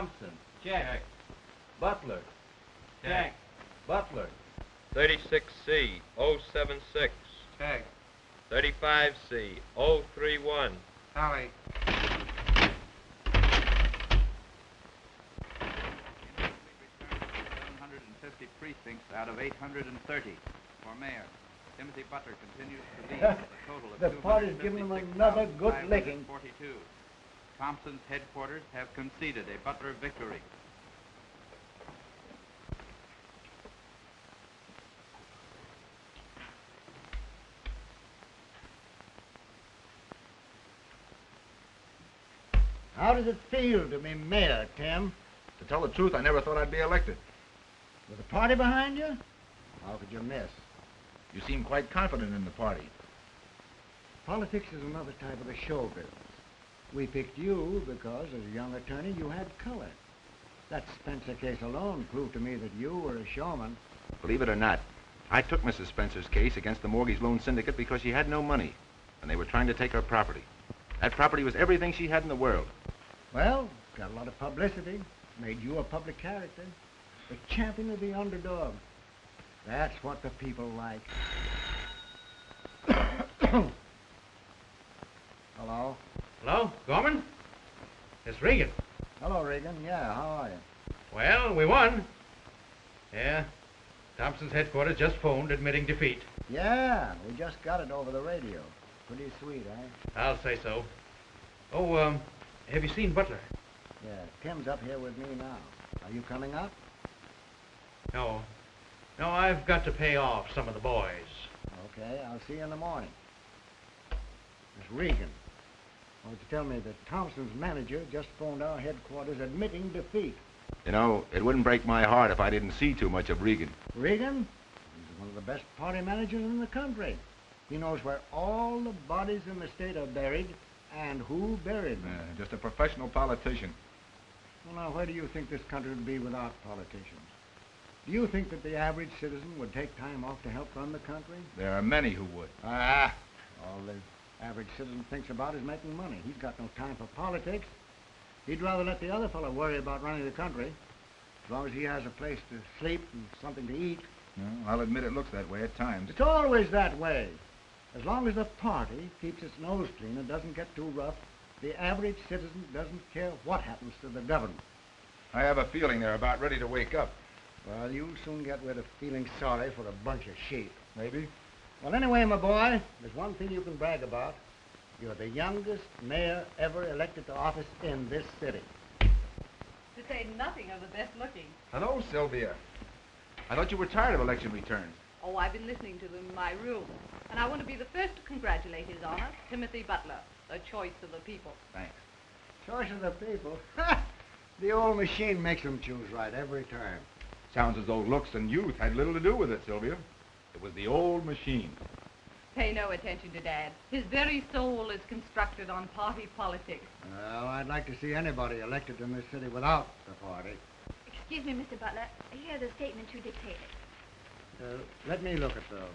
Thompson. Check. Butler. Check. Butler. 36C, 076. Check. 35C, 031. Tally. 750 precincts out of 830 for mayor. Timothy Butler continues to lead with a total of The party's giving them another good licking. 42. Thompson's headquarters have conceded a Butler victory. How does it feel to be mayor, Tim? To tell the truth, I never thought I'd be elected. With a party behind you? How could you miss? You seem quite confident in the party. Politics is another type of the show business. We picked you because, as a young attorney, you had color. That Spencer case alone proved to me that you were a showman. Believe it or not, I took Mrs. Spencer's case against the mortgage loan syndicate because she had no money, and they were trying to take her property. That property was everything she had in the world. Well, got a lot of publicity. Made you a public character. The champion of the underdog. That's what the people like. Hello? Hello, Gorman? It's Regan. Hello, Regan. Yeah, how are you? Well, we won. Yeah. Thompson's headquarters just phoned admitting defeat. Yeah, we just got it over the radio. Pretty sweet, eh? I'll say so. Oh, have you seen Butler? Yeah, Tim's up here with me now. Are you coming up? No. No, I've got to pay off some of the boys. Okay, I'll see you in the morning. Miss Regan wanted to tell me that Thompson's manager just phoned our headquarters admitting defeat. You know, it wouldn't break my heart if I didn't see too much of Regan. Regan? He's one of the best party managers in the country. He knows where all the bodies in the state are buried and who buried them. Just a professional politician. Well, now, where do you think this country would be without politicians? Do you think that the average citizen would take time off to help run the country? There are many who would. All the average citizen thinks about is making money. He's got no time for politics. He'd rather let the other fellow worry about running the country, as long as he has a place to sleep and something to eat. No, I'll admit it looks that way at times. It's always that way. As long as the party keeps its nose clean and doesn't get too rough, the average citizen doesn't care what happens to the government. I have a feeling they're about ready to wake up. Well, you'll soon get rid of feeling sorry for a bunch of sheep. Maybe. Well, anyway, my boy, there's one thing you can brag about. You're the youngest mayor ever elected to office in this city. To say nothing of the best looking. Hello, Sylvia. I thought you were tired of election returns. Oh, I've been listening to them in my room. And I want to be the first to congratulate His Honor, Timothy Butler, the choice of the people. Thanks. Choice of the people? The old machine makes them choose right every time. Sounds as though looks and youth had little to do with it, Sylvia. It was the old machine. Pay no attention to Dad. His very soul is constructed on party politics. Well, I'd like to see anybody elected in this city without the party. Excuse me, Mr. Butler. Here are the statements you dictated. Let me look at those.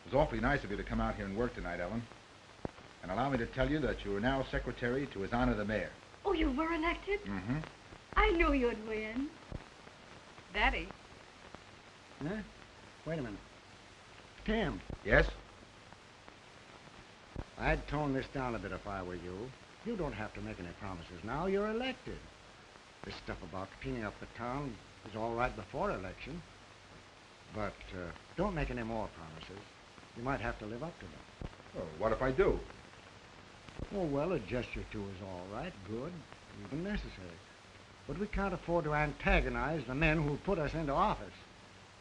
It was awfully nice of you to come out here and work tonight, Ellen. And allow me to tell you that you are now secretary to His Honor the Mayor. Oh, you were elected? Mm-hmm. I knew you'd win. Daddy. Huh? Wait a minute. Tim, Yes? I'd tone this down a bit if I were you. You don't have to make any promises now. You're elected. This stuff about cleaning up the town is all right before election. But don't make any more promises. You might have to live up to them. Oh, what if I do? Oh, well, a gesture or two is all right, good, even necessary. But we can't afford to antagonize the men who put us into office.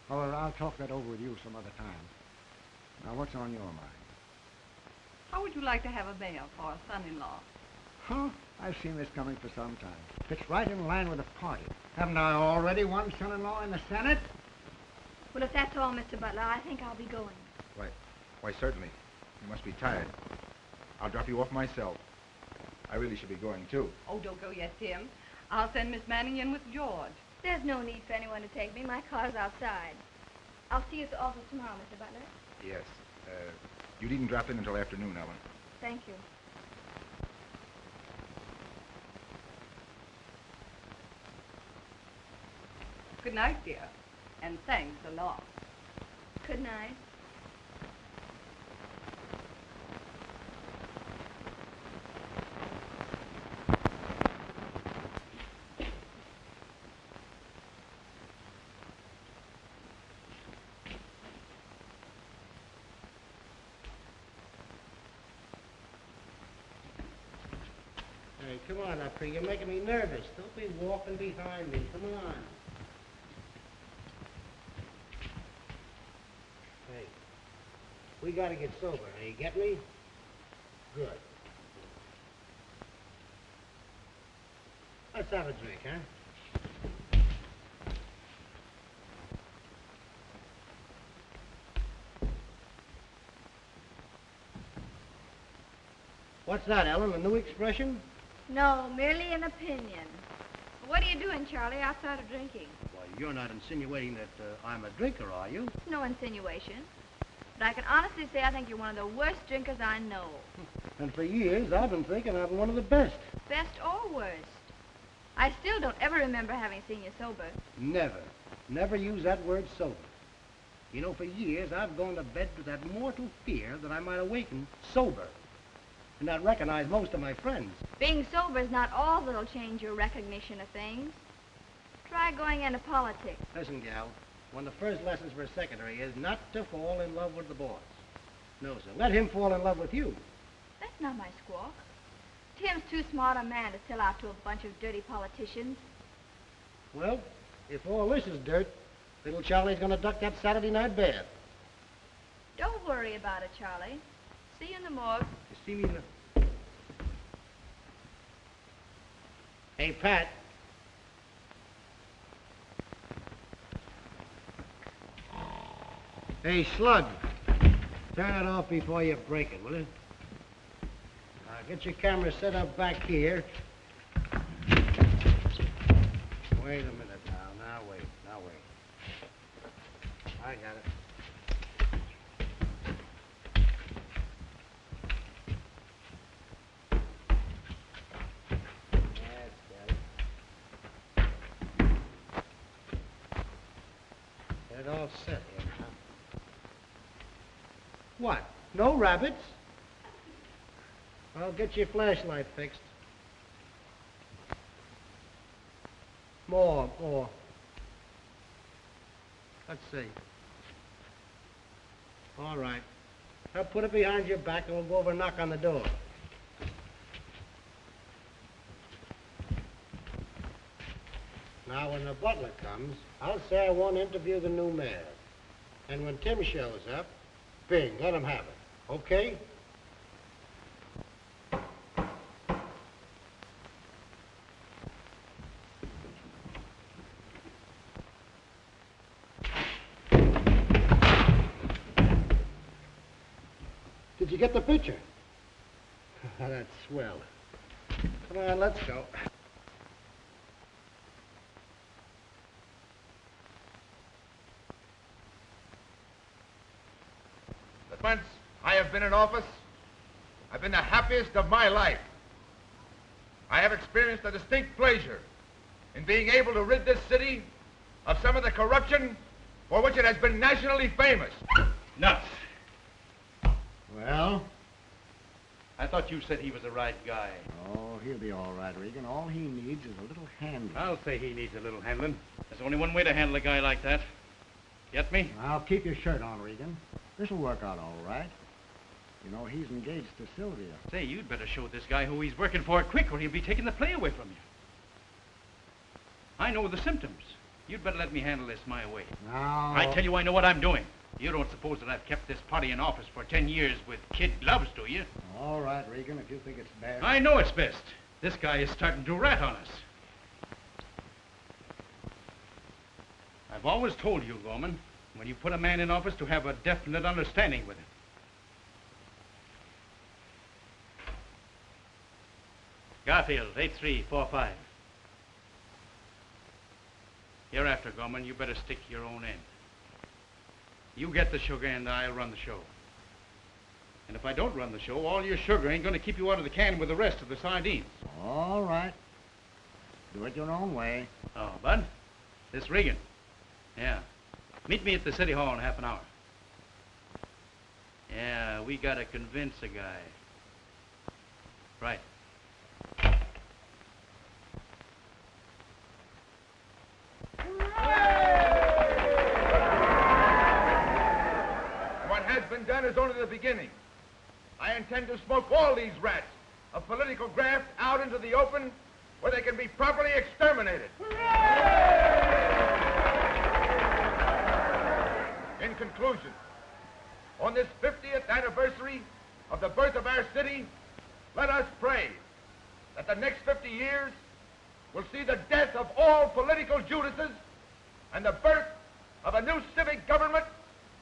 However, I'll talk that over with you some other time. Now, what's on your mind? How would you like to have a mayor for a son-in-law? Huh? I've seen this coming for some time. Fits right in line with the party. Haven't I already one son-in-law in the Senate? Well, if that's all, Mr. Butler, I think I'll be going. Why, certainly. You must be tired. I'll drop you off myself. I really should be going, too. Oh, don't go yet, Tim. I'll send Miss Manning in with George. There's no need for anyone to take me. My car's outside. I'll see you at the office tomorrow, Mr. Butler. Yes. You needn't drop in until afternoon, Ellen. Thank you. Good night, dear. And thanks a lot. Good night. Hey, come on up here. You're making me nervous. Don't be walking behind me. Come on. Hey, we gotta get sober. Now, you get me? Good. Let's have a drink, huh? What's that, Ellen? A new expression? No, merely an opinion. What are you doing, Charlie, outside of drinking? Why, you're not insinuating that I'm a drinker, are you? No insinuation. But I can honestly say I think you're one of the worst drinkers I know. And for years, I've been thinking I'm one of the best. Best or worst. I still don't ever remember having seen you sober. Never. Never use that word sober. You know, for years, I've gone to bed with that mortal fear that I might awaken sober and not recognize most of my friends. Being sober is not all that'll change your recognition of things. Try going into politics. Listen, gal, one of the first lessons for a secretary is not to fall in love with the boss. No, sir. Let him fall in love with you. That's not my squawk. Tim's too smart a man to sell out to a bunch of dirty politicians. Well, if all this is dirt, little Charlie's gonna duck that Saturday night bed. Don't worry about it, Charlie. See you in the morgue. You see me in the... Hey, Pat. Hey, Slug. Turn it off before you break it, will you? Now, get your camera set up back here. Wait a minute now. Now, wait. I got it. Get it all set here now. What? No rabbits? Well, get your flashlight fixed. More. Let's see. All right. Now put it behind your back and we'll go over and knock on the door. Now, when the butler comes, I'll say I want to interview the new mayor. And when Tim shows up, bing, let him have it. Okay? Did you get the picture? That's swell. Come on, let's go. Since I have been in office, I've been the happiest of my life. I have experienced a distinct pleasure in being able to rid this city of some of the corruption for which it has been nationally famous. Nuts. Well? I thought you said he was the right guy. Oh, he'll be all right, Regan. All he needs is a little handling. I'll say he needs a little handling. There's only one way to handle a guy like that. Get me? I'll keep your shirt on, Regan. This'll work out all right. You know, he's engaged to Sylvia. Say, you'd better show this guy who he's working for quick or he'll be taking the play away from you. I know the symptoms. You'd better let me handle this my way. Now... I tell you, I know what I'm doing. You don't suppose that I've kept this party in office for 10 years with kid gloves, do you? All right, Regan, if you think it's bad... I know it's best. This guy is starting to rat on us. I've always told you, Gorman, when you put a man in office to have a definite understanding with him. Garfield, 8345. Hereafter, Gorman, you better stick to your own end. You get the sugar and I'll run the show. And if I don't run the show, all your sugar ain't gonna keep you out of the can with the rest of the sardines. All right. Do it your own way. Oh, Bud, this Regan. Yeah. Meet me at the City Hall in half an hour. Yeah, we gotta convince a guy. Right. What has been done is only the beginning. I intend to smoke all these rats of political graft out into the open where they can be properly exterminated. In conclusion, on this 50th anniversary of the birth of our city, let us pray that the next 50 years will see the death of all political Judases and the birth of a new civic government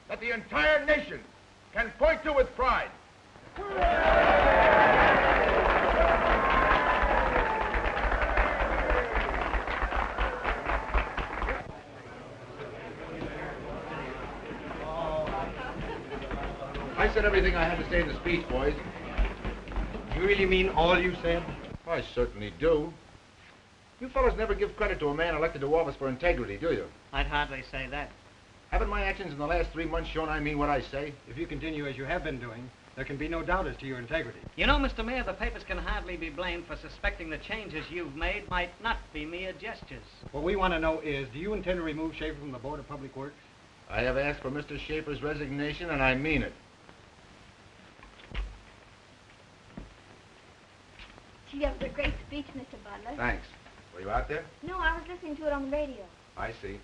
that the entire nation can point to with pride. I said everything I had to say in the speech, boys. You really mean all you said? I certainly do. You fellas never give credit to a man elected to office for integrity, do you? I'd hardly say that. Haven't my actions in the last 3 months shown I mean what I say? If you continue as you have been doing, there can be no doubt as to your integrity. You know, Mr. Mayor, the papers can hardly be blamed for suspecting the changes you've made might not be mere gestures. What we want to know is, do you intend to remove Schaefer from the Board of Public Works? I have asked for Mr. Schaefer's resignation, and I mean it. Gee, that was a great speech, Mr. Butler. Thanks. Were you out there? No, I was listening to it on the radio. I see.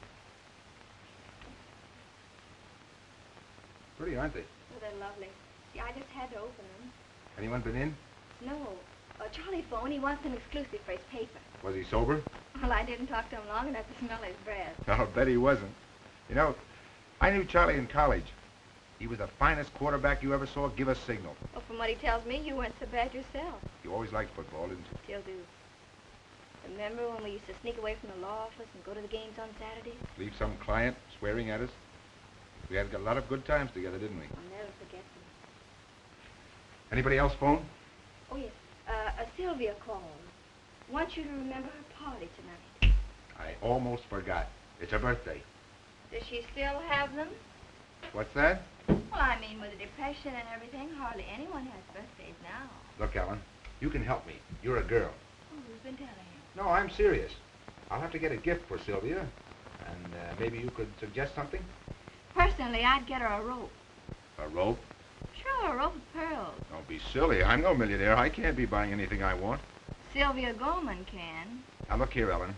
Pretty, aren't they? Oh, they're lovely. See, I just had to open them. Anyone been in? No. Charlie phoned. He wants them exclusive for his paper. Was he sober? Well, I didn't talk to him long enough to smell his breath. I'll bet he wasn't. You know, I knew Charlie in college. He was the finest quarterback you ever saw give a signal. Well, from what he tells me, you weren't so bad yourself. You always liked football, didn't you? Still do. Remember when we used to sneak away from the law office and go to the games on Saturdays? Leave some client swearing at us. We had a lot of good times together, didn't we? I'll never forget them. Anybody else phone? Oh, yes. Sylvia called. Wants you to remember her party tonight. I almost forgot. It's her birthday. Does she still have them? What's that? Well, I mean, with the depression and everything, hardly anyone has birthdays now. Look, Ellen, you can help me. You're a girl. Oh, who's been telling you? No, I'm serious. I'll have to get a gift for Sylvia. And maybe you could suggest something? Personally, I'd get her a rope. A rope? Sure, a rope of pearls. Don't be silly. I'm no millionaire. I can't be buying anything I want. Sylvia Goldman can. Now, look here, Ellen.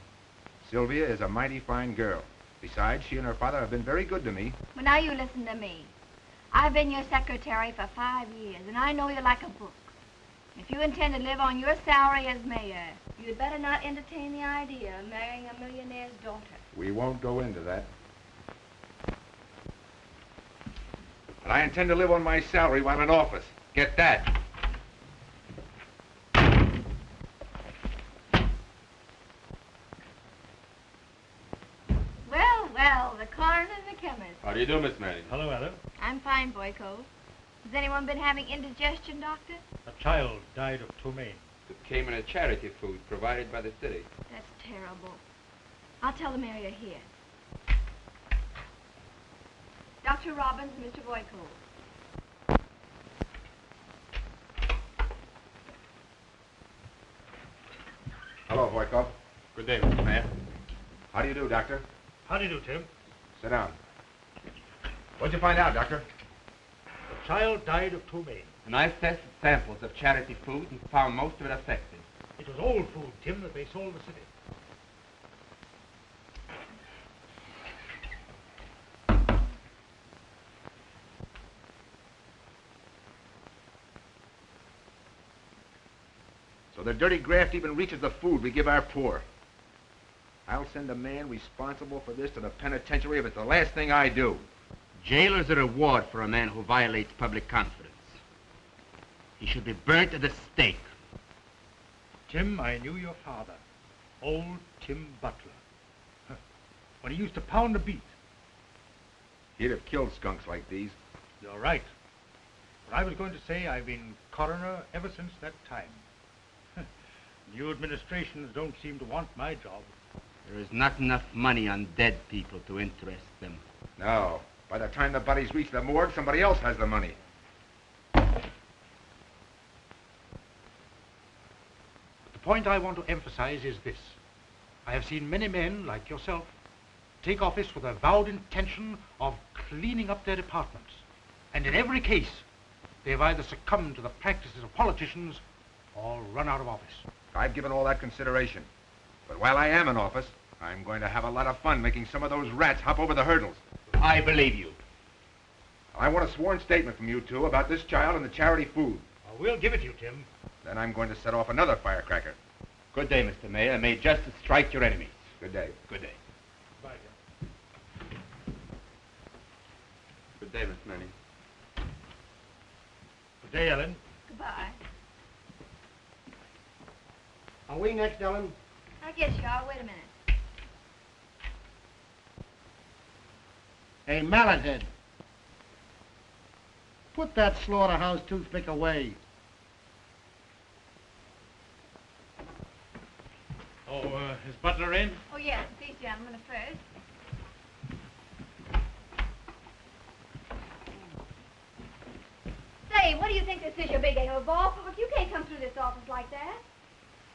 Sylvia is a mighty fine girl. Besides, she and her father have been very good to me. Well, now you listen to me. I've been your secretary for 5 years, and I know you like a book. If you intend to live on your salary as mayor, you'd better not entertain the idea of marrying a millionaire's daughter. We won't go into that. And I intend to live on my salary while in office. Get that. Well, the coroner and the chemist. How do you do, Miss Manning? Hello, Ellen. I'm fine, Boyko. Has anyone been having indigestion, Doctor? A child died of ptomaine. It came in a charity food provided by the city. That's terrible. I'll tell the mayor you're here. Dr. Robbins, Mr. Boyko. Hello, Voykov. Good day, Mr. Mayor. How do you do, Doctor? How do you do, Tim? Sit down. What'd you find out, Doctor? The child died of ptomaine. And I've tested samples of charity food and found most of it affected. It was old food, Tim, that they sold the city. So the dirty graft even reaches the food we give our poor. I'll send the man responsible for this to the penitentiary if it's the last thing I do. Jail is a reward for a man who violates public confidence. He should be burnt at the stake. Tim, I knew your father, old Tim Butler. When he used to pound a beat. He'd have killed skunks like these. You're right. But I was going to say I've been coroner ever since that time. New administrations don't seem to want my job. There is not enough money on dead people to interest them. No. By the time the bodies reach the morgue, somebody else has the money. The point I want to emphasize is this. I have seen many men, like yourself, take office with a vowed intention of cleaning up their departments. And in every case, they have either succumbed to the practices of politicians or run out of office. I've given all that consideration. But while I am in office, I'm going to have a lot of fun making some of those rats hop over the hurdles. I believe you. I want a sworn statement from you two about this child and the charity food. We'll give it to you, Tim. Then I'm going to set off another firecracker. Good day, Mr. Mayor. May justice strike your enemies. Good day. Good day. Bye, Tim. Good day, Miss Manning. Good day, Ellen. Goodbye. Are we next, Ellen? I guess you are. Wait a minute. Hey, Mallethead. Put that slaughterhouse toothpick away. Oh, is Butler in? Oh, yes. These gentlemen are first. Say, what do you think this is, your big A of ballpark? You can't come through this office like that.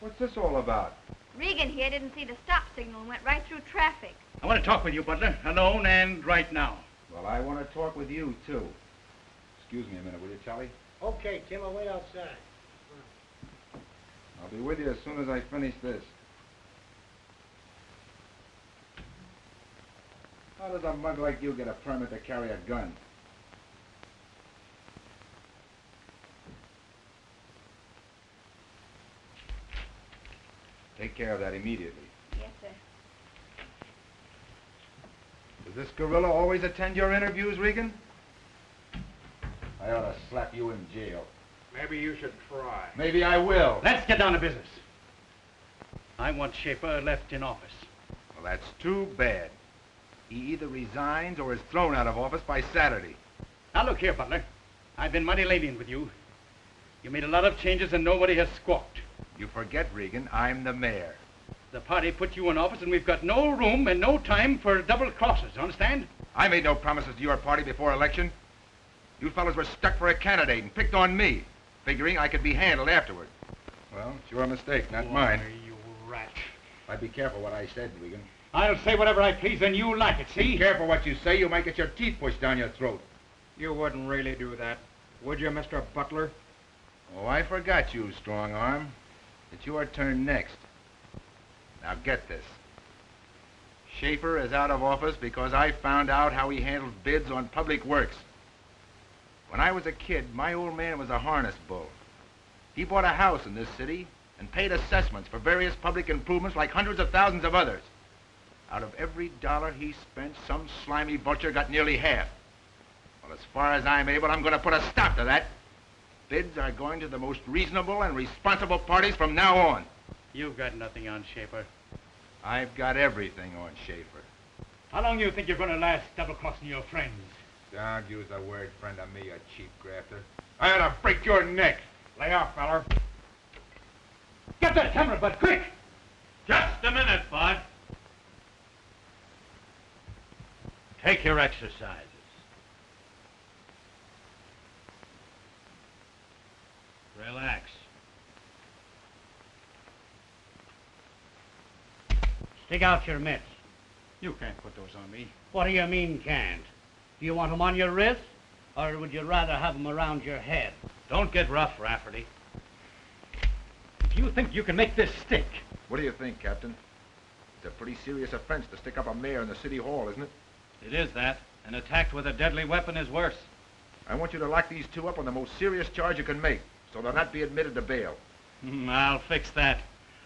What's this all about? Regan here didn't see the stop signal and went right through traffic. I want to talk with you, Butler, alone and right now. Well, I want to talk with you, too. Excuse me a minute, will you, Charlie? Okay, Tim, I'll wait outside. I'll be with you as soon as I finish this. How does a mug like you get a permit to carry a gun? Take care of that immediately. Yes, sir. Does this gorilla always attend your interviews, Regan? I ought to slap you in jail. Maybe you should try. Maybe I will. Let's get down to business. I want Schaefer left in office. Well, that's too bad. He either resigns or is thrown out of office by Saturday. Now, look here, Butler. I've been mighty lenient with you. You made a lot of changes and nobody has squawked. You forget, Regan, I'm the mayor. The party put you in office and we've got no room and no time for double crosses, understand? I made no promises to your party before election. You fellas were stuck for a candidate and picked on me, figuring I could be handled afterward. Well, it's your mistake, not mine. You rat. I'd be careful what I said, Regan. I'll say whatever I please and you like it, see? Be careful what you say. You might get your teeth pushed down your throat. You wouldn't really do that, would you, Mr. Butler? Oh, I forgot you, strong arm. It's your turn next. Now get this. Schaefer is out of office because I found out how he handles bids on public works. When I was a kid, my old man was a harness bull. He bought a house in this city and paid assessments for various public improvements like hundreds of thousands of others. Out of every dollar he spent, some slimy vulture got nearly half. Well, as far as I'm able, I'm going to put a stop to that. Bids are going to the most reasonable and responsible parties from now on. You've got nothing on Schaefer. I've got everything on Schaefer. How long do you think you're going to last double-crossing your friends? Don't use the word friend of me, you cheap grafter. I ought to break your neck. Lay off, feller. Get that camera, Bud, quick! Just a minute, Bud. Take your exercises. Relax. Stick out your mitts. You can't put those on me. What do you mean, can't? Do you want them on your wrist, or would you rather have them around your head? Don't get rough, Rafferty. If you think you can make this stick... What do you think, Captain? It's a pretty serious offense to stick up a mayor in the city hall, isn't it? It is that. An attack with a deadly weapon is worse. I want you to lock these two up on the most serious charge you can make, so they'll not be admitted to bail. I'll fix that.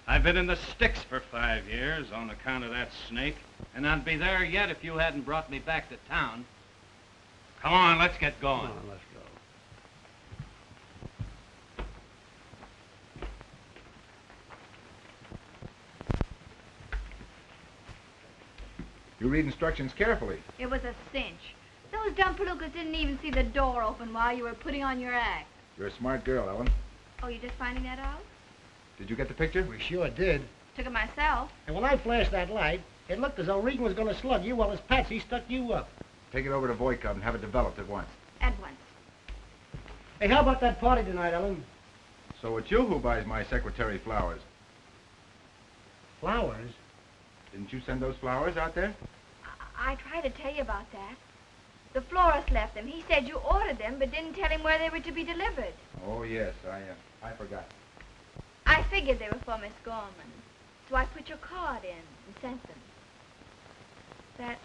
I've been in the sticks for 5 years on account of that snake, and I'd be there yet if you hadn't brought me back to town. Come on, let's get going. Come on, let's go. You read instructions carefully. It was a cinch. So those dumb palookas didn't even see the door open while you were putting on your act. You're a smart girl, Ellen. Oh, you're just finding that out? Did you get the picture? We sure did. Took it myself. And when I flashed that light, it looked as though Regan was going to slug you while his Patsy stuck you up. Take it over to Boycott and have it developed at once. At once. Hey, how about that party tonight, Ellen? So it's you who buys my secretary flowers. Flowers? Didn't you send those flowers out there? I tried to tell you about that. The florist left them. He said you ordered them, but didn't tell him where they were to be delivered. Oh, yes, I forgot. I figured they were for Miss Gorman, so I put your card in and sent them. That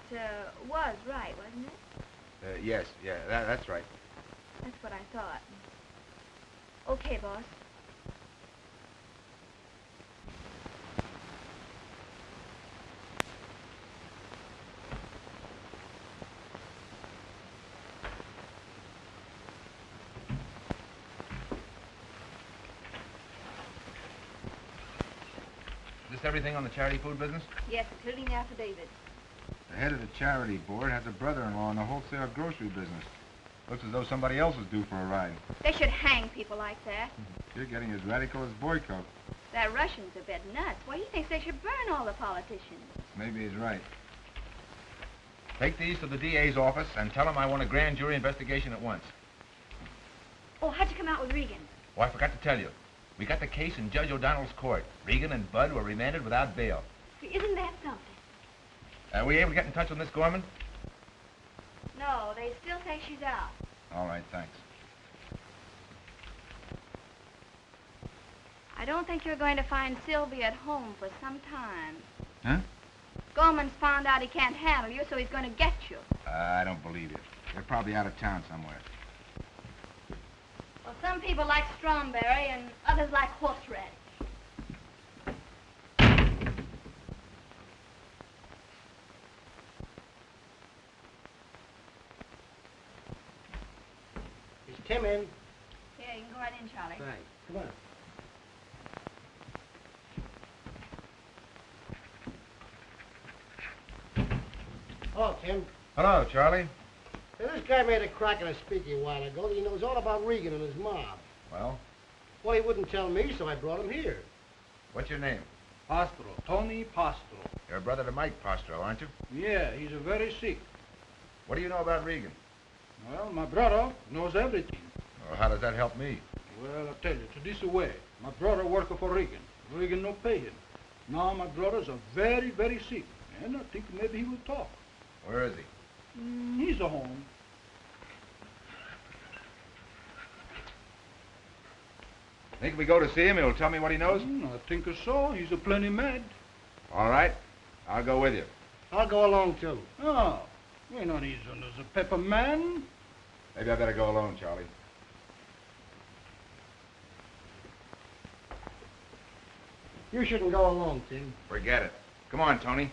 was right, wasn't it? Yes, yeah, that's right. That's what I thought. Okay, boss. Is this everything on the charity food business? Yes, including the affidavit. The head of the charity board has a brother-in-law in the wholesale grocery business. Looks as though somebody else is due for a ride. They should hang people like that. You're getting as radical as Boyko. That Russian's a bit nuts. Why, he thinks they should burn all the politicians. Maybe he's right. Take these to the DA's office and tell him I want a grand jury investigation at once. Oh, how'd you come out with Regan? Oh, I forgot to tell you. We got the case in Judge O'Donnell's court. Regan and Bud were remanded without bail. Isn't that something? Were you able to get in touch with Miss Gorman? No, they still say she's out. All right, thanks. I don't think you're going to find Sylvia at home for some time. Huh? Gorman's found out he can't handle you, so he's going to get you. I don't believe you. They're probably out of town somewhere. Well, some people like Stromberry and others like horseradish. Is Tim in? Yeah, you can go right in, Charlie. Thanks. Come on. Hello, Tim. Hello, Charlie. Hey, this guy made a crack in a speaking a while ago that he knows all about Regan and his mob. Well, Well, he wouldn't tell me, so I brought him here. what's your name? Pastro, Tony Pastro. You're a brother to Mike Postro, aren't you? Yeah, he's a very sick. What do you know about Regan? Well, my brother knows everything. Well, how does that help me? Well, I'll tell you, to this way. My brother work for Regan. Regan no pay him. Now my brothers are very, very sick. And I think maybe he will talk. Where is he? He's a home. Think if we go to see him, he'll tell me what he knows? I think so. He's a plenty mad. All right. I'll go with you. I'll go along, too. Oh, we're not easy as a pepper man. Maybe I better go alone, Charlie. You shouldn't go alone, Tim. Forget it. Come on, Tony.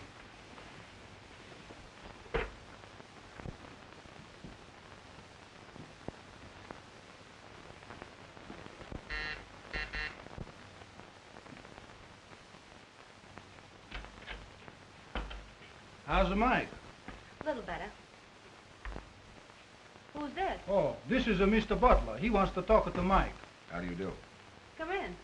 How's the Mike? A little better. Who's this? Oh, this is a Mr. Butler. He wants to talk to Mike. How do you do? Come in.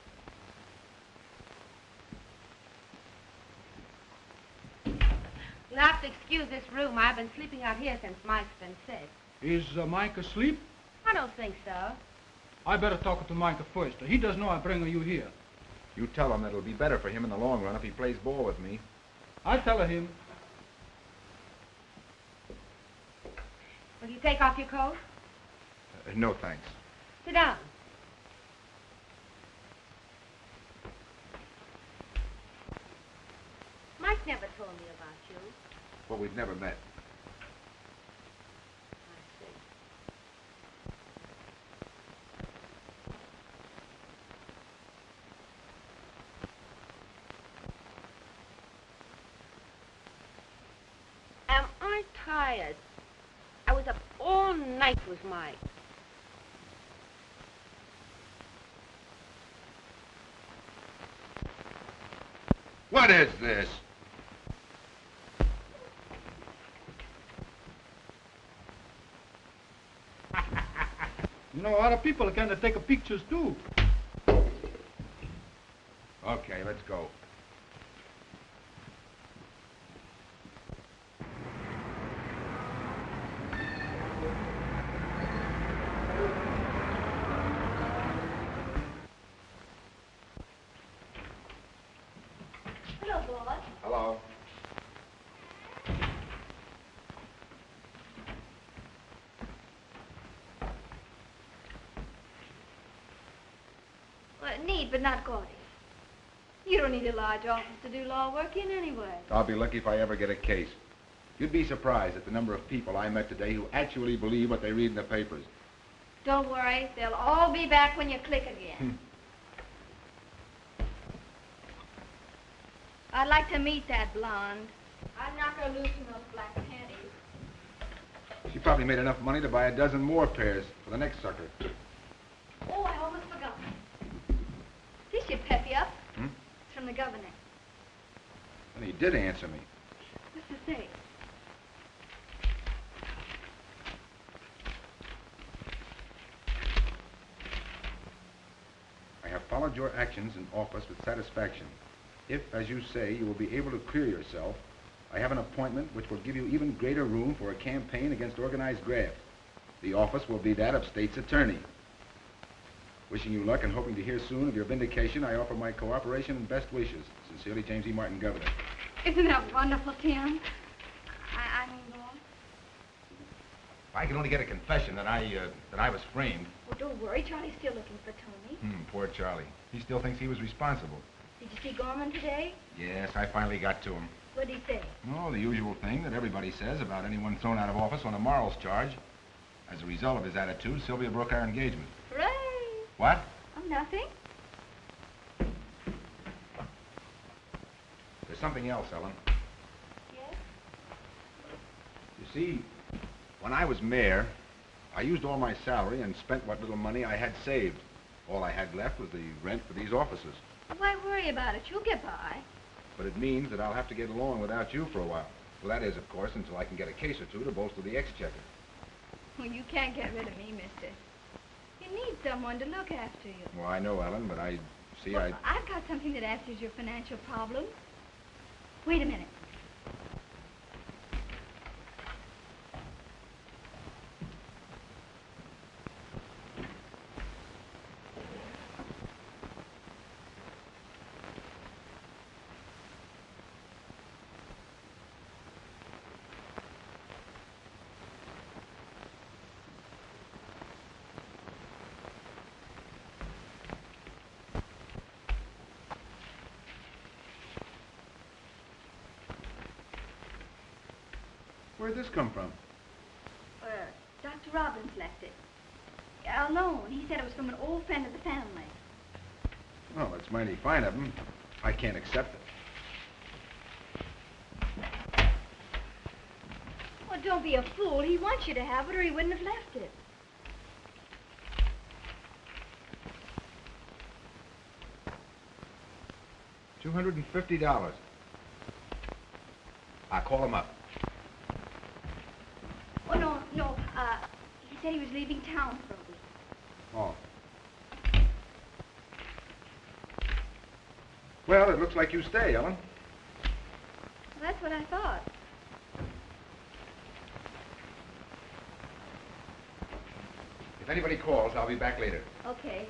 You'll have to excuse this room. I've been sleeping out here since Mike's been sick. Is Mike asleep? I don't think so. I better talk to Mike first. He does know I bring you here. You tell him that it'll be better for him in the long run if he plays ball with me. I tell him. Will you take off your coat? No, thanks. Sit down. Mike never told me about you. Well, we've never met. I see. Am I tired? I was up all night with Mike. What is this? know, other people can take pictures too. Okay, let's go. Hello, boss. Hello. Well, neat, but not gaudy. You don't need a large office to do law work in anyway. I'll be lucky if I ever get a case. You'd be surprised at the number of people I met today who actually believe what they read in the papers. Don't worry, they'll all be back when you click again. I'd like to meet that blonde. I'd knock her loose from those black panties. She probably made enough money to buy a dozen more pairs for the next sucker. Oh, I almost forgot. This should pep you up. Hmm? It's from the governor. And he did answer me. What's to say? I have followed your actions in office with satisfaction. If, as you say, you will be able to clear yourself, I have an appointment which will give you even greater room for a campaign against organized graft. The office will be that of state's attorney. Wishing you luck and hoping to hear soon of your vindication, I offer my cooperation and best wishes. Sincerely, James E. Martin, Governor. Isn't that wonderful, Tim? I mean, boss. If I could only get a confession that I was framed. Oh, don't worry. Charlie's still looking for Tony. Poor Charlie. He still thinks he was responsible. Did you see Gorman today? Yes, I finally got to him. What'd he say? Oh, the usual thing that everybody says about anyone thrown out of office on a morals charge. As a result of his attitude, Sylvia broke our engagement. Hooray! What? Oh, nothing. There's something else, Ellen. Yes? You see, when I was mayor, I used all my salary and spent what little money I had saved. All I had left was the rent for these offices. Why worry about it? You'll get by. But it means that I'll have to get along without you for a while. Well, that is, of course, until I can get a case or two to bolster the exchequer. Well, you can't get rid of me, mister. You need someone to look after you. Well, I know, Ellen, but Well, I've got something that answers your financial problem. Wait a minute. Where'd this come from? Dr. Robbins left it. Alone. He said it was from an old friend of the family. Oh, that's mighty fine of him. I can't accept it. Well, don't be a fool. He wants you to have it or he wouldn't have left it. $250. I'll call him up. Oh, no. He said he was leaving town for a week. Oh. Well, it looks like you stay, Ellen. Well, that's what I thought. If anybody calls, I'll be back later. Okay.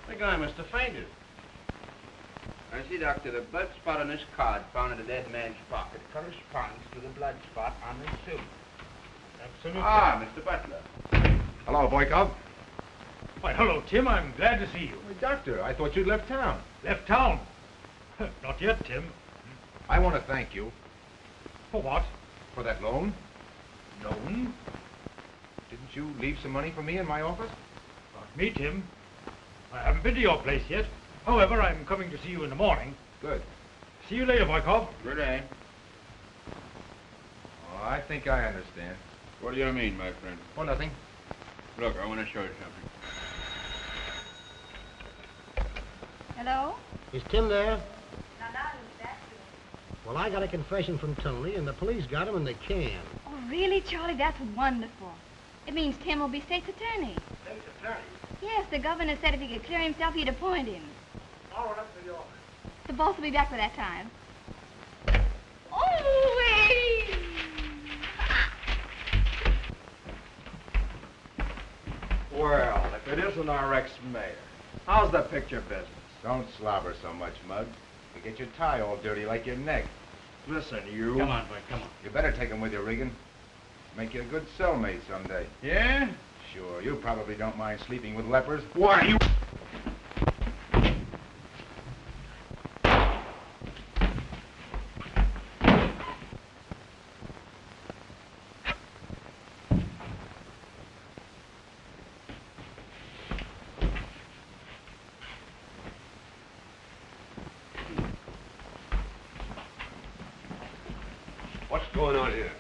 The guy must have fainted. I see, Doctor, the blood spot on this card found in the dead man's pocket corresponds to the blood spot on his suit. Absolutely. Ah, Mr. Butler. Hello, boy cub. Why, hello, Tim. I'm glad to see you. Hey, Doctor, I thought you'd left town. Left town? Not yet, Tim. I want to thank you. For what? For that loan. Loan? Didn't you leave some money for me in my office? Not me, Tim. I haven't been to your place yet. However, I'm coming to see you in the morning. Good. See you later, Volkov. Good day. Oh, I think I understand. What do you mean, my friend? Oh, nothing. Look, I want to show you something. Hello? Is Tim there? Well, I got a confession from Tony, and the police got him, and they can. Oh, really, Charlie? That's wonderful. It means Tim will be state's attorney. State's attorney? Yes, the governor said if he could clear himself, he'd appoint him. I'll run up to the office. The boss will be back by that time. Oh, wait! Well, if it isn't our ex-mayor, how's the picture business? Don't slobber so much, Mug. You get your tie all dirty like your neck. Listen, you... Come on, boy, come on. You better take him with you, Regan. Make you a good cellmate someday. Yeah? Sure, you probably don't mind sleeping with lepers. Why, you... What's going on here?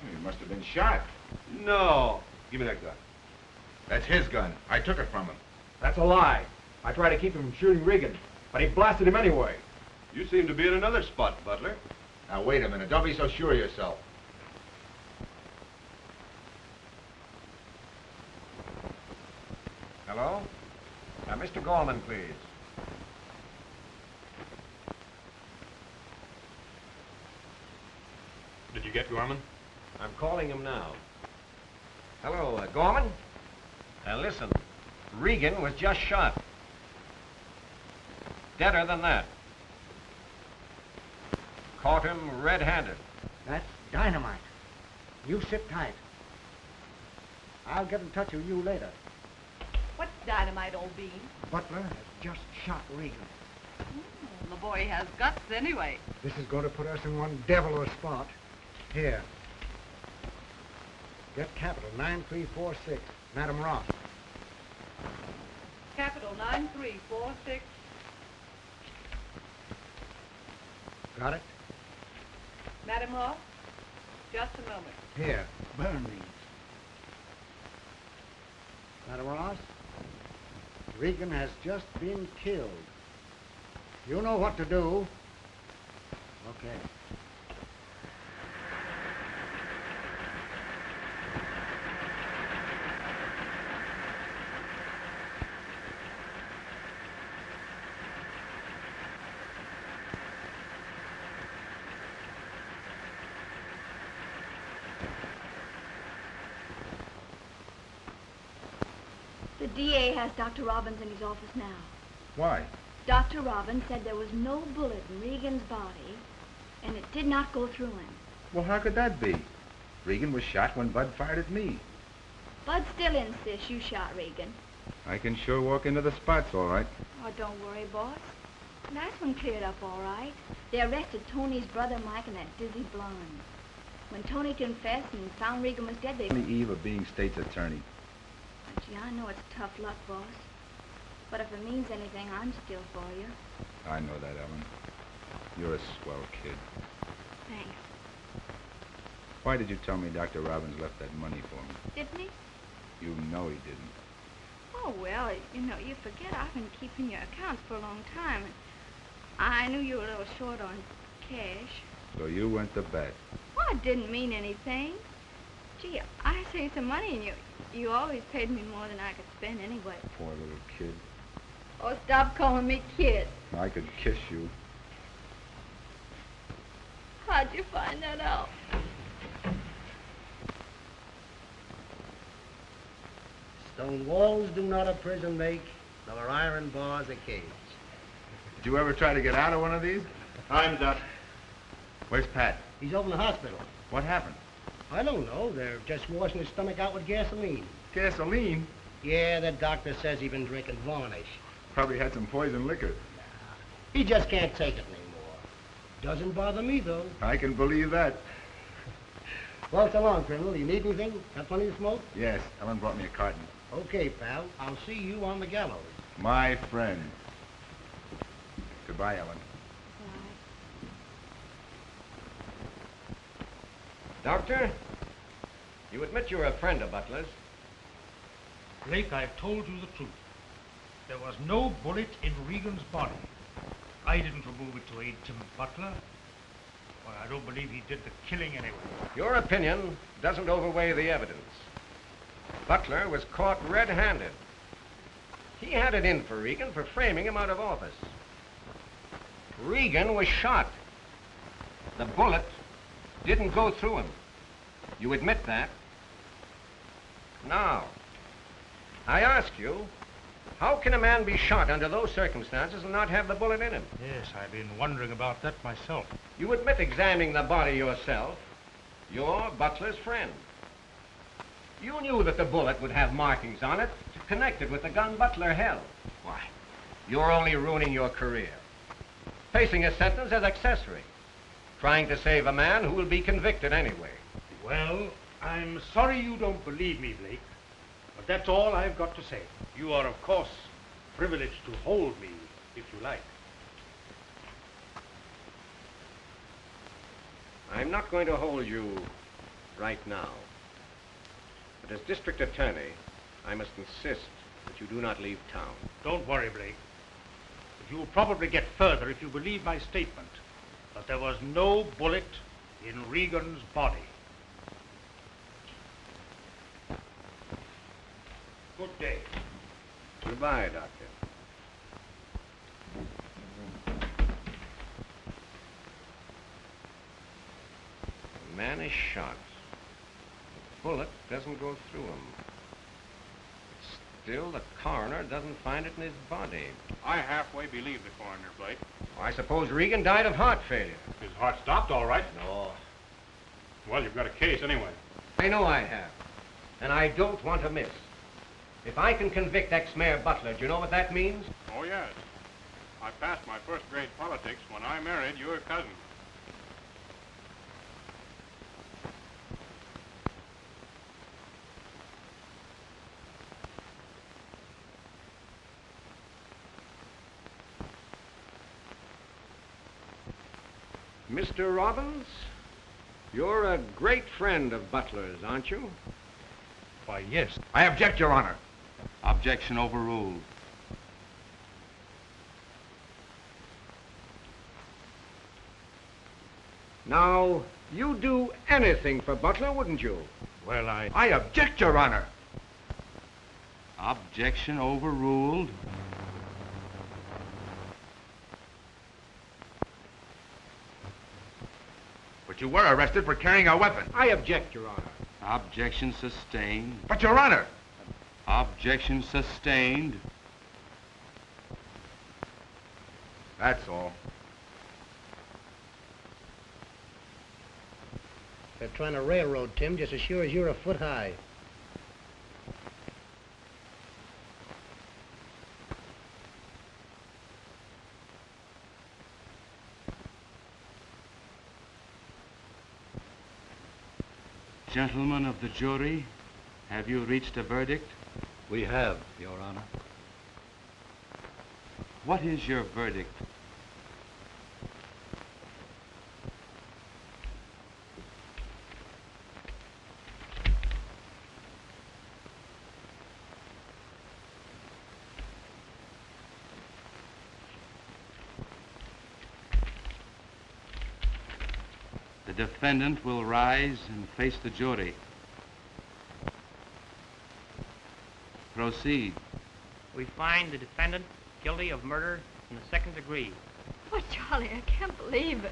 He must have been shot. No. Give me that gun. That's his gun. I took it from him. That's a lie. I tried to keep him from shooting Regan, but he blasted him anyway. You seem to be in another spot, Butler. Now, wait a minute. Don't be so sure of yourself. Hello? Mr. Gorman, please. Did you get Gorman? I'm calling him now. Hello, Gorman? Listen, Regan was just shot. Deader than that. Caught him red-handed. That's dynamite. You sit tight. I'll get in touch with you later. What's dynamite, old bean? Butler has just shot Regan. The boy has guts anyway. This is going to put us in one devil of a spot. Here. Get capital 9346. Madam Ross. Capital 9346. Got it? Madam Ross, just a moment. Here. Burn these. Madam Ross, Regan has just been killed. You know what to do. Okay. The DA has Dr. Robbins in his office now. Why? Dr. Robbins said there was no bullet in Regan's body, and it did not go through him. Well, how could that be? Regan was shot when Bud fired at me. Bud still insists you shot Regan. I can sure walk into the spots, all right. Oh, don't worry, boss. That one cleared up all right. They arrested Tony's brother Mike and that dizzy blonde. When Tony confessed and found Regan was dead, they... On the eve of being state's attorney. Gee, I know it's tough luck, boss. But if it means anything, I'm still for you. I know that, Ellen. You're a swell kid. Thanks. Why did you tell me Dr. Robbins left that money for me? Didn't he? You know he didn't. Oh, well, you know, you forget I've been keeping your accounts for a long time. And I knew you were a little short on cash. So you went to bet. Well, it didn't mean anything. Gee, I saved some money, and you always paid me more than I could spend anyway. Poor little kid. Oh, stop calling me kid. I could kiss you. How'd you find that out? Stone walls do not a prison make, nor iron bars a cage. Did you ever try to get out of one of these? Time's up. Where's Pat? He's over in the hospital. What happened? I don't know. They're just washing his stomach out with gasoline. Gasoline? Yeah, the doctor says he's been drinking varnish. Probably had some poison liquor. He just can't take it anymore. Doesn't bother me, though. I can believe that. Well, so long, Colonel. You need anything? Got plenty of smoke? Yes, Ellen brought me a carton. Okay, pal. I'll see you on the gallows. My friend. Goodbye, Ellen. Doctor, you admit you're a friend of Butler's. Blake, I've told you the truth. There was no bullet in Regan's body. I didn't remove it to aid Tim Butler. Well, I don't believe he did the killing anyway. Your opinion doesn't overweigh the evidence. Butler was caught red-handed. He had it in for Regan for framing him out of office. Regan was shot. The bullet didn't go through him. You admit that? Now, I ask you, how can a man be shot under those circumstances and not have the bullet in him? Yes, I've been wondering about that myself. You admit examining the body yourself. You're Butler's friend. You knew that the bullet would have markings on it connected with the gun Butler held. Why, you're only ruining your career. Facing a sentence as accessory. Trying to save a man who will be convicted anyway. Well, I'm sorry you don't believe me, Blake. But that's all I've got to say. You are, of course, privileged to hold me, if you like. I'm not going to hold you right now. But as district attorney, I must insist that you do not leave town. Don't worry, Blake. But you'll probably get further if you believe my statement that there was no bullet in Regan's body. Good day. Goodbye, Doctor. The man is shot. The bullet doesn't go through him. Still, the coroner doesn't find it in his body. I halfway believe the coroner, Blake. I suppose Regan died of heart failure. His heart stopped all right. No. Well, you've got a case anyway. I know I have. And I don't want to miss. If I can convict ex-mayor Butler, do you know what that means? Oh, yes. I passed my first grade politics when I married your cousin. Mr. Robbins, you're a great friend of Butler's, aren't you? Why, yes. I object, Your Honor. Objection overruled. Now, you'd do anything for Butler, wouldn't you? Well, I object, Your Honor. Objection overruled. But you were arrested for carrying a weapon. I object, Your Honor. Objection sustained. But, Your Honor. Objection sustained. That's all. They're trying to railroad Tim just as sure as you're a foot high. Gentlemen of the jury, have you reached a verdict? We have, Your Honor. What is your verdict? The defendant will rise and face the jury. Proceed. We find the defendant guilty of murder in the second degree. Oh, Charlie, I can't believe it.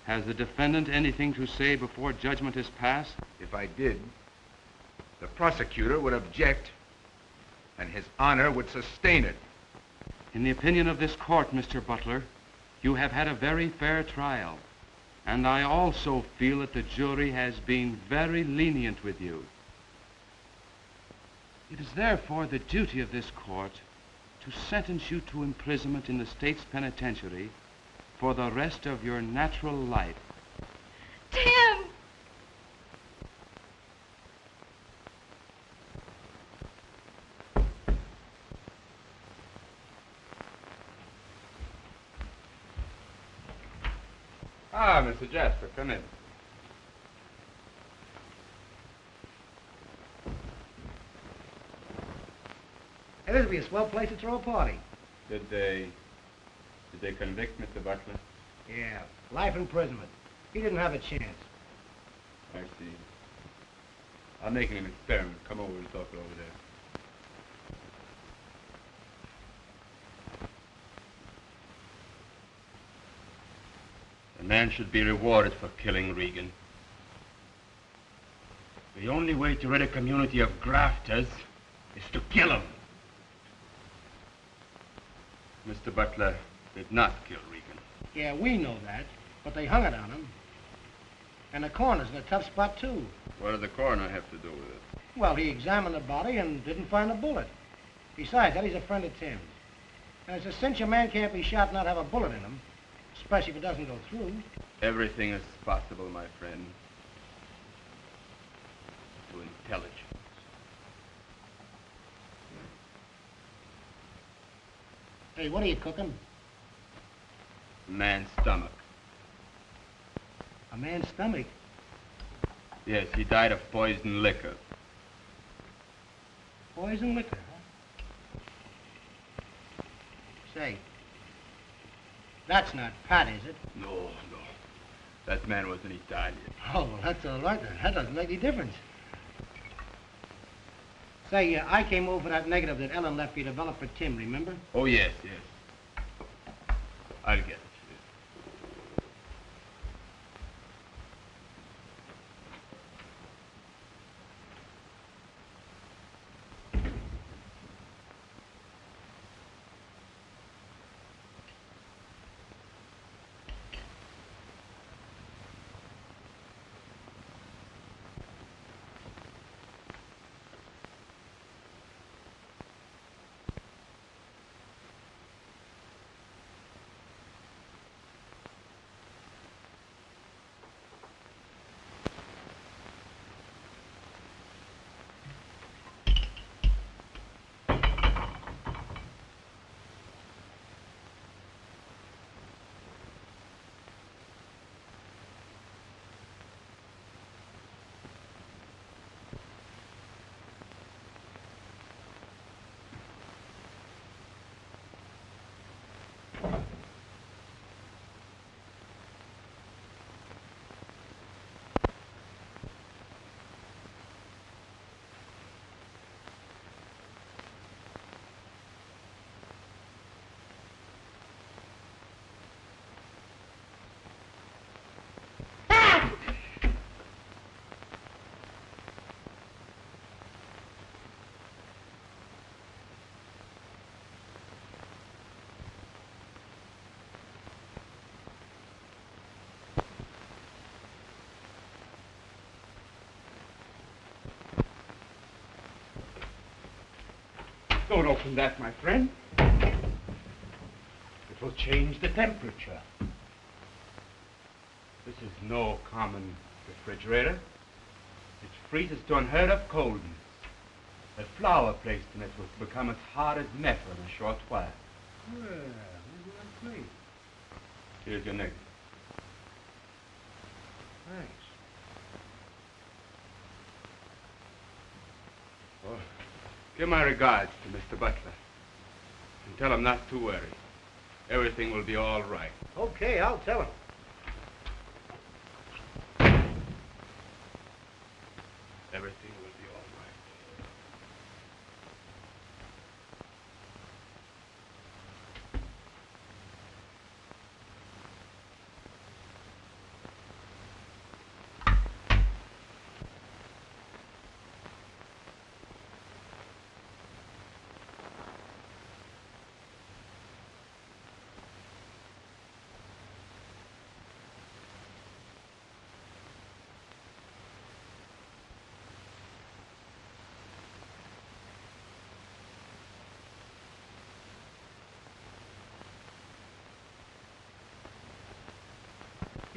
Has the defendant anything to say before judgment is passed? If I did, the prosecutor would object, and his honor would sustain it. In the opinion of this court, Mr. Butler, you have had a very fair trial. And I also feel that the jury has been very lenient with you. It is therefore the duty of this court to sentence you to imprisonment in the state's penitentiary for the rest of your natural life. Tim! Ah, Mr. Jasper, come in. Hey, this would be a swell place to throw a party. Did they convict Mr. Butler? Yeah, life imprisonment. He didn't have a chance. I see. I'm making an experiment. Come over and talk it over there. A man should be rewarded for killing Regan. The only way to rid a community of grafters is to kill them. Mr. Butler did not kill Regan. Yeah, we know that, but they hung it on him. And the coroner's in a tough spot, too. What did the coroner have to do with it? Well, he examined the body and didn't find a bullet. Besides that, he's a friend of Tim's. And it's a cinch a man can't be shot and not have a bullet in him, especially if it doesn't go through. Everything is possible, my friend. To intelligence. Hey, what are you cooking? A man's stomach. A man's stomach? Yes, he died of poisoned liquor. Poison liquor, huh? Say, that's not Pat, is it? No, no. That man was an Italian. Oh, well, that's all right then. That doesn't make any difference. Say, I came over that negative that Ellen left you to develop for Tim, remember? Oh, yes, yes. I'll get it. Don't open that, my friend. It will change the temperature. This is no common refrigerator. It freezes to unheard of coldness. A flour placed in it will become as hard as metal in a short while. Well, isn't that great? Here's your negative. Thanks. Oh, give my regards to Mr. Butler. And tell him not to worry. Everything will be all right. Okay, I'll tell him. Everything will be all right.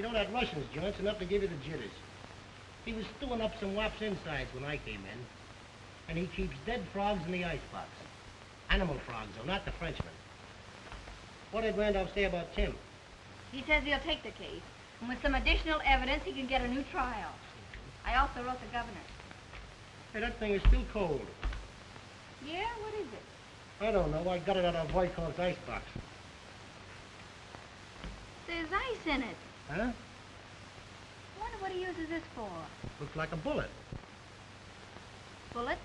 You know, that Russian's joint's enough to give you the jitters. He was stewing up some wop's insides when I came in. And he keeps dead frogs in the icebox. Animal frogs, though, not the Frenchman. What did Randolph say about Tim? He says he'll take the case, and with some additional evidence, he can get a new trial. I also wrote the governor. Hey, that thing is still cold. Yeah? What is it? I don't know. I got it out of Voikov's icebox. There's ice in it. Huh? I wonder what he uses this for. Looks like a bullet. Bullet?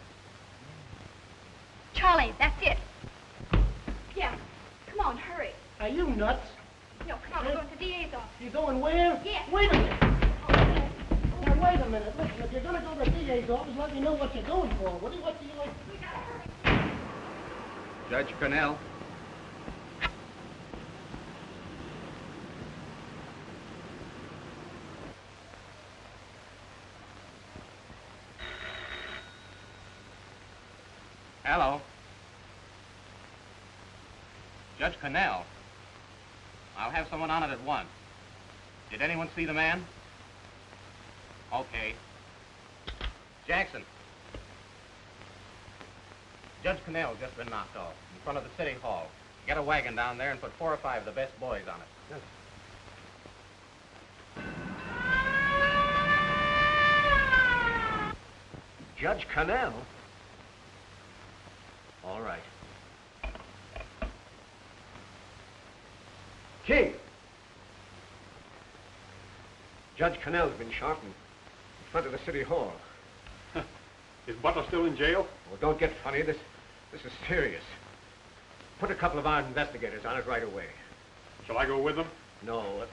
Charlie, that's it. Yeah. Come on, hurry. Are you nuts? No, come on, we're going to the DA's office. You going where? Yes. Wait a minute. Now, wait a minute. Listen, if you're going to go to the DA's office, let me know what you're going for. What do you like? We gotta hurry. Judge Cornell. Hello. Judge Cornell. I'll have someone on it at once. Did anyone see the man? Okay. Jackson. Judge Cornell's just been knocked off in front of the city hall. Get a wagon down there and put 4 or 5 of the best boys on it. Yes. Judge Cornell? All right. King! Judge Cornell's been shot in front of the city hall. Is Butler still in jail? Oh, don't get funny. This is serious. Put a couple of armed investigators on it right away. Shall I go with them? No.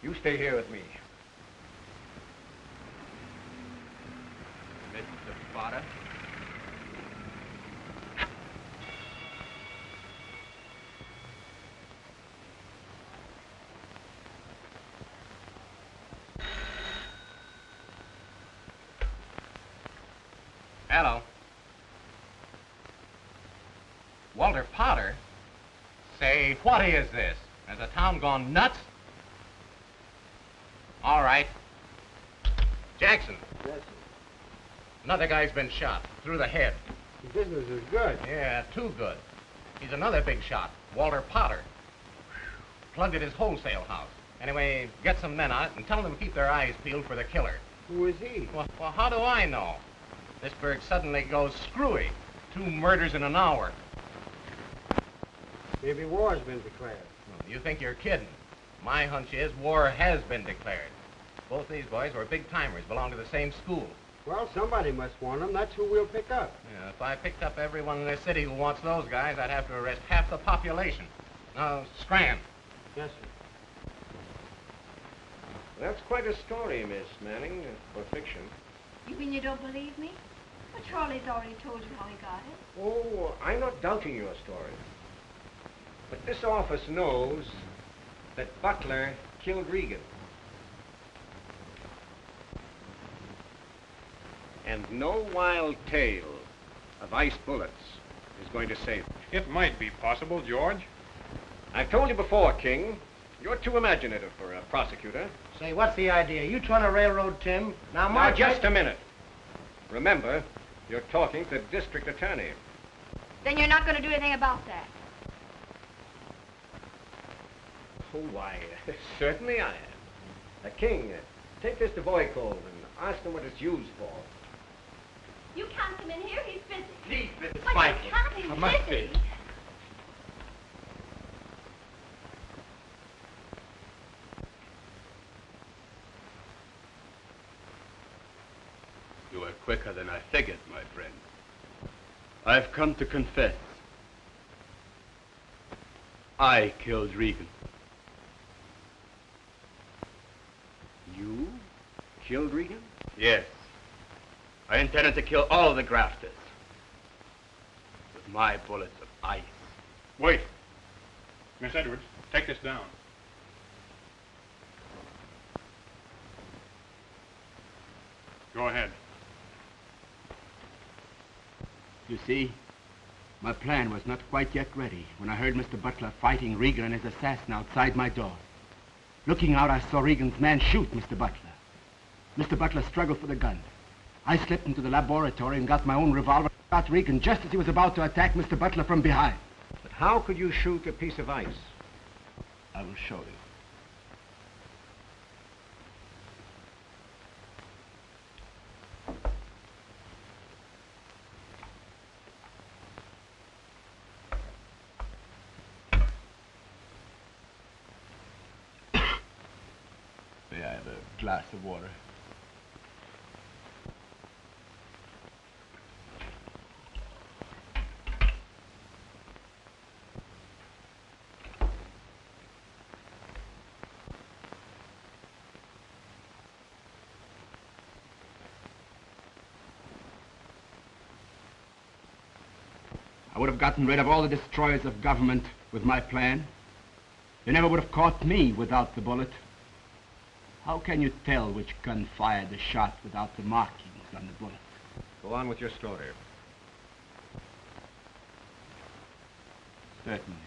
You stay here with me. Mr. Potter? Hello. Walter Potter? Say, what is this? Has the town gone nuts? All right. Jackson. Yes, sir. Another guy's been shot through the head. The business is good. Yeah, too good. He's another big shot, Walter Potter. Plugged at his wholesale house. Anyway, get some men on it and tell them to keep their eyes peeled for the killer. Who is he? Well, how do I know? This bird suddenly goes screwy. 2 murders in an hour. Maybe war's been declared. Well, you think you're kidding. My hunch is war has been declared. Both these boys were big-timers, belong to the same school. Well, somebody must want them. That's who we'll pick up. Yeah, if I picked up everyone in this city who wants those guys, I'd have to arrest half the population. Now, scram. Yes, sir. That's quite a story, Miss Manning, for fiction. You mean you don't believe me? Well, Charlie's already told you how he got it. Oh, I'm not doubting your story. But this office knows that Butler killed Regan. And no wild tale of ice bullets is going to save him. It might be possible, George. I've told you before, King. You're too imaginative for a prosecutor. Say, what's the idea? You trying to railroad Tim? Now, just a minute. Remember, you're talking to the district attorney. Then you're not going to do anything about that. Oh, why, certainly I am. King, take this to Voikov and ask him what it's used for. You can't come in here. He's busy. Please, Mrs. But Michael. you can't. He's I must busy. be. You were quicker than I figured, my friend. I've come to confess. I killed Regan. You killed Regan? Yes. I intended to kill all of the grafters. With my bullets of ice. Wait. Miss Edwards, take this down. Go ahead. You see, my plan was not quite yet ready when I heard Mr. Butler fighting Regan and his assassin outside my door. Looking out, I saw Regan's man shoot Mr. Butler. Mr. Butler struggled for the gun. I slipped into the laboratory and got my own revolver, shot Regan just as he was about to attack Mr. Butler from behind. But how could you shoot a piece of ice? I will show you. May I have a glass of water? I would have gotten rid of all the destroyers of government with my plan. They never would have caught me without the bullet. How can you tell which gun fired the shot without the markings on the bullet? Go on with your story. Certainly.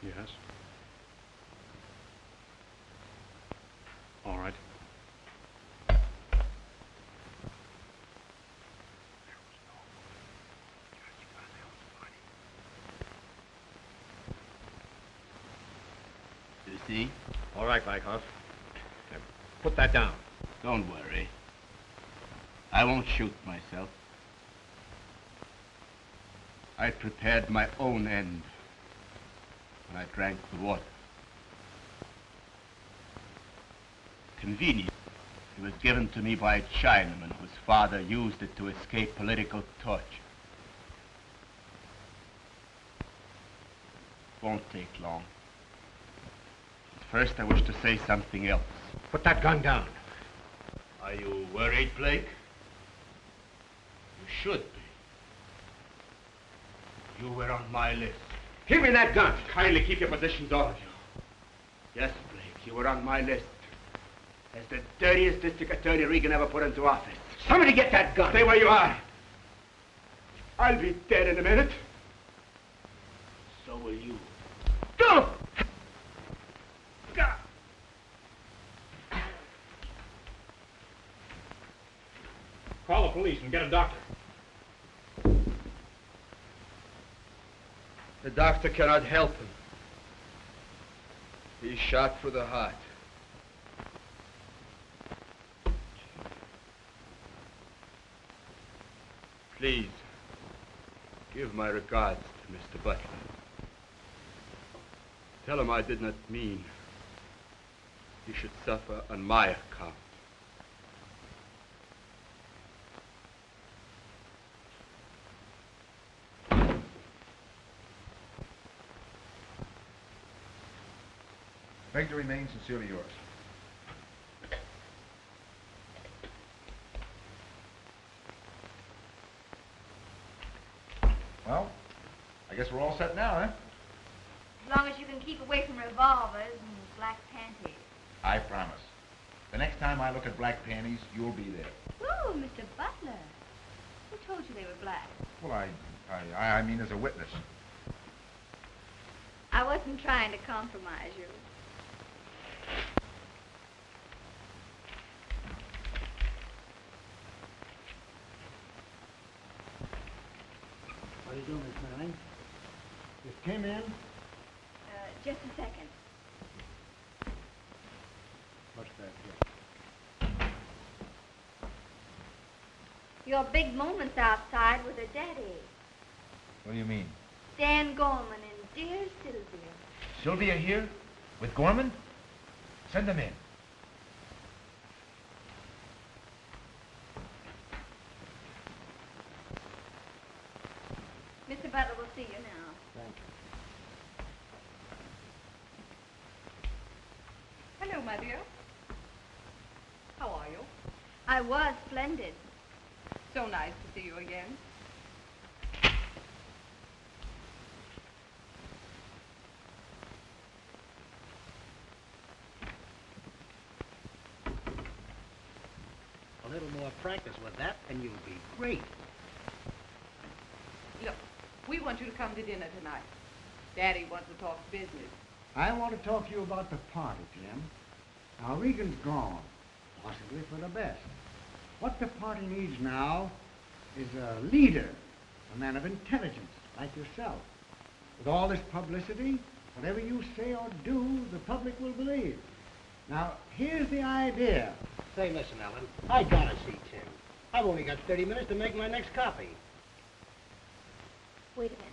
Yes. All right. You see? All right, Wyckoff. Now, put that down. Don't worry. I won't shoot myself. I prepared my own end when I drank the water. Convenient. It was given to me by a Chinaman whose father used it to escape political torture. Won't take long. But first, I wish to say something else. Put that gun down. Are you worried, Blake? You should be. You were on my list. Give me that gun. Kindly keep your positions, all of you. Yes, Blake, you were on my list. As the dirtiest district attorney Regan ever put into office. Somebody get that gun. Stay where you are. I'll be dead in a minute. So will you. Go! Call the police and get a doctor. The doctor cannot help him. He's shot through the heart. Please, give my regards to Mr. Butler. Tell him I did not mean he should suffer on my account. Beg to remain sincerely yours. Well, I guess we're all set now, eh? As long as you can keep away from revolvers and black panties. I promise. The next time I look at black panties, you'll be there. Ooh, Mr. Butler. Who told you they were black? Well, I mean as a witness. I wasn't trying to compromise you. What are you doing, Miss Manning? Just came in. Just a second. What's that here? Your big moments outside with her daddy. What do you mean? Dan Gorman and dear Sylvia. Sylvia here? With Gorman? Send them in. Mr. Butler will see you now. Thank you. Hello, my dear. How are you? I was splendid. So nice to see you again. A little more practice with that, and you'll be great. Look, we want you to come to dinner tonight. Daddy wants to talk business. I want to talk to you about the party, Jim. Now, Regan's gone, possibly for the best. What the party needs now is a leader, a man of intelligence, like yourself. With all this publicity, whatever you say or do, the public will believe. Now, here's the idea. Say, listen, Ellen, I gotta see Tim. I've only got 30 minutes to make my next copy. Wait a minute.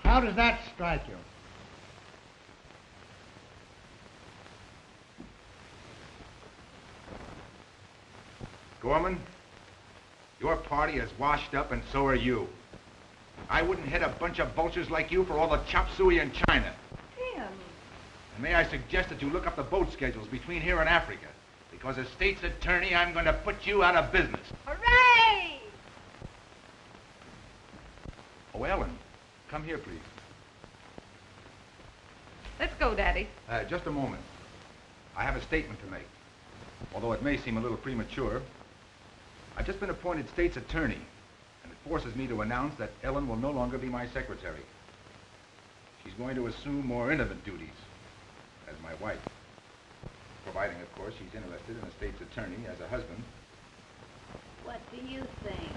How does that strike you? Gorman, your party is washed up and so are you. I wouldn't hit a bunch of vultures like you for all the chop suey in China. Tim. And may I suggest that you look up the boat schedules between here and Africa, because as state's attorney, I'm going to put you out of business. Hooray! Oh, Ellen, come here, please. Let's go, Daddy. Just a moment. I have a statement to make. Although it may seem a little premature, I've just been appointed state's attorney, and it forces me to announce that Ellen will no longer be my secretary. She's going to assume more intimate duties as my wife, providing, of course, she's interested in a state's attorney as a husband. What do you think?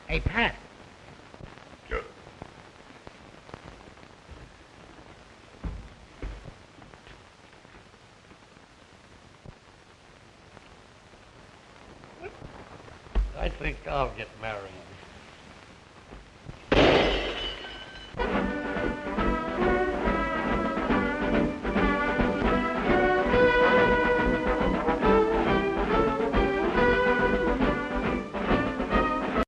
Hey, Pat. Sure. I think I'll get married.